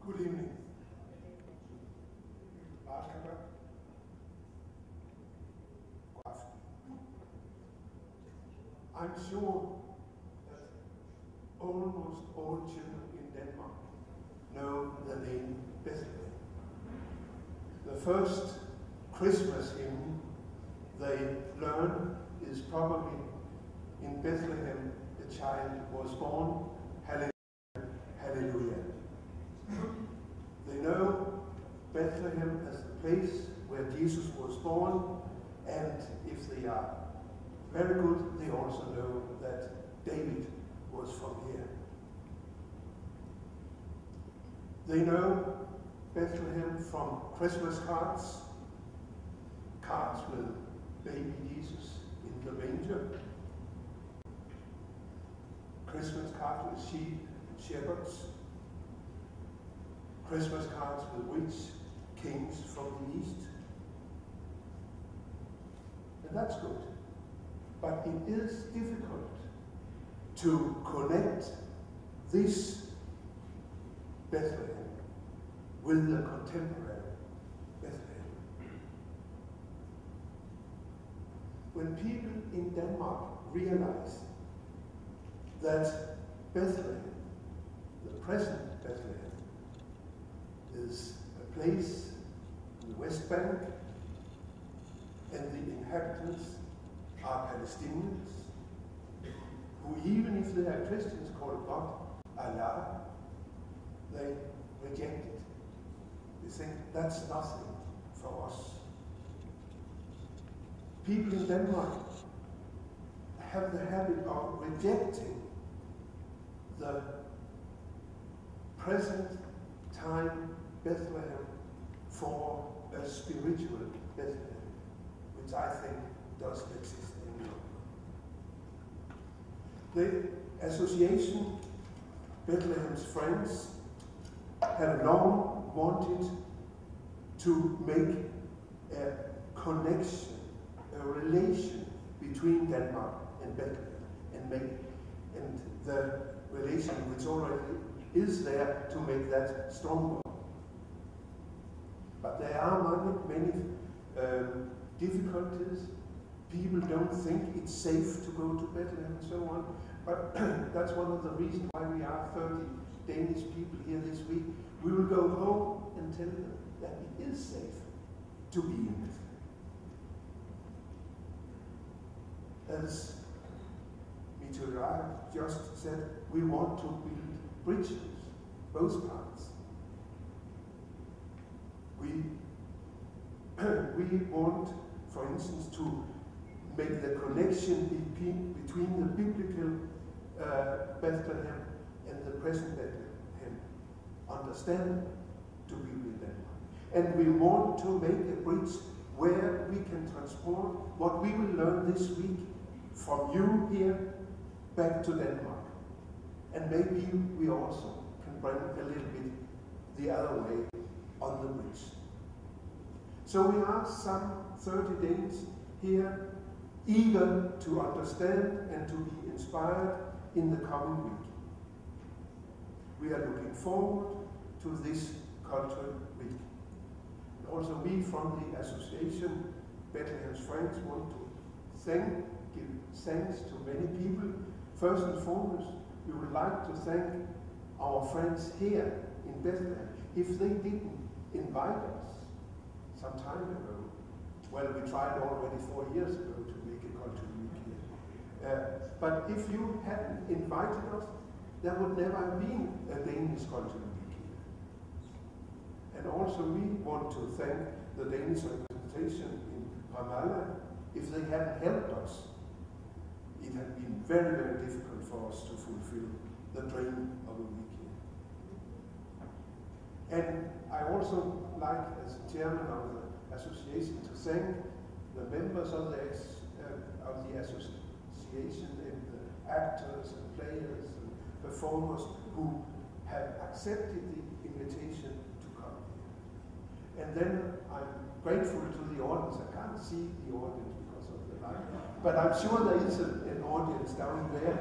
Good evening. Lars Kappa. God aften. I'm sure that almost all children in Denmark know the name Bethlehem. The first Christmas hymn they learn is probably in Bethlehem the child was born, hallelujah, hallelujah. They know Bethlehem as the place where Jesus was born, and if they are very good, they also know that David was from here. They know Bethlehem from Christmas cards, cards with baby Jesus in the manger, Christmas cards with sheep and shepherds, Christmas cards with witch kings from the east. And that's good. But it is difficult to connect this Bethlehem with the contemporary Bethlehem. When people in Denmark realize that Bethlehem, the present Bethlehem, is a place in the West Bank, and the inhabitants are Palestinians, who even if they are Christians call God Allah, they reject it. They think that's nothing for us. People in Denmark have the habit of rejecting the present time Bethlehem for a spiritual Bethlehem, which I think doesn't exist anymore. The association Bethlehem's Friends have long wanted to make a connection, a relation between Denmark and Bethlehem, and the relation which already is there to make that stronger. But there are many difficulties. People don't think it's safe to go to Bethlehem and so on. But that's one of the reasons why we are 30 Danish people here this week. We will go home and tell them that it is safe to be in Bethlehem. As Mitterrand just said, we want to build bridges, both parts. We want, for instance, to make the connection between the biblical Bethlehem and the present Bethlehem understandable to people in Denmark. And we want to make a bridge where we can transport what we will learn this week from you here back to Denmark. And maybe we also can bring a little bit the other way on the bridge. So we are some 30 Danes here, eager to understand and to be inspired in the coming week. We are looking forward to this cultural week. And also we from the association Bethlehem's Friends want to give thanks to many people. First and foremost, we would like to thank our friends here in Bethlehem. If they didn't invite us some time ago, well, we tried already 4 years ago to make a cultural week here. But if you hadn't invited us, there would never have been a Danish cultural week here. And also we want to thank the Danish representation in Ramallah. If they hadn't helped us, it had been very, very difficult for us to fulfill the dream of a week here. And I also like, as chairman of the association, to thank the members of the association and the actors and players and performers who have accepted the invitation to come here. And then I'm grateful to the audience. I can't see the audience because of the light, but I'm sure there is an audience down there,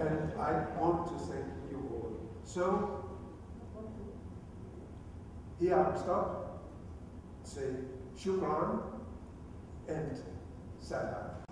and I want to thank you all. So Here I will stop, say shukran and salam.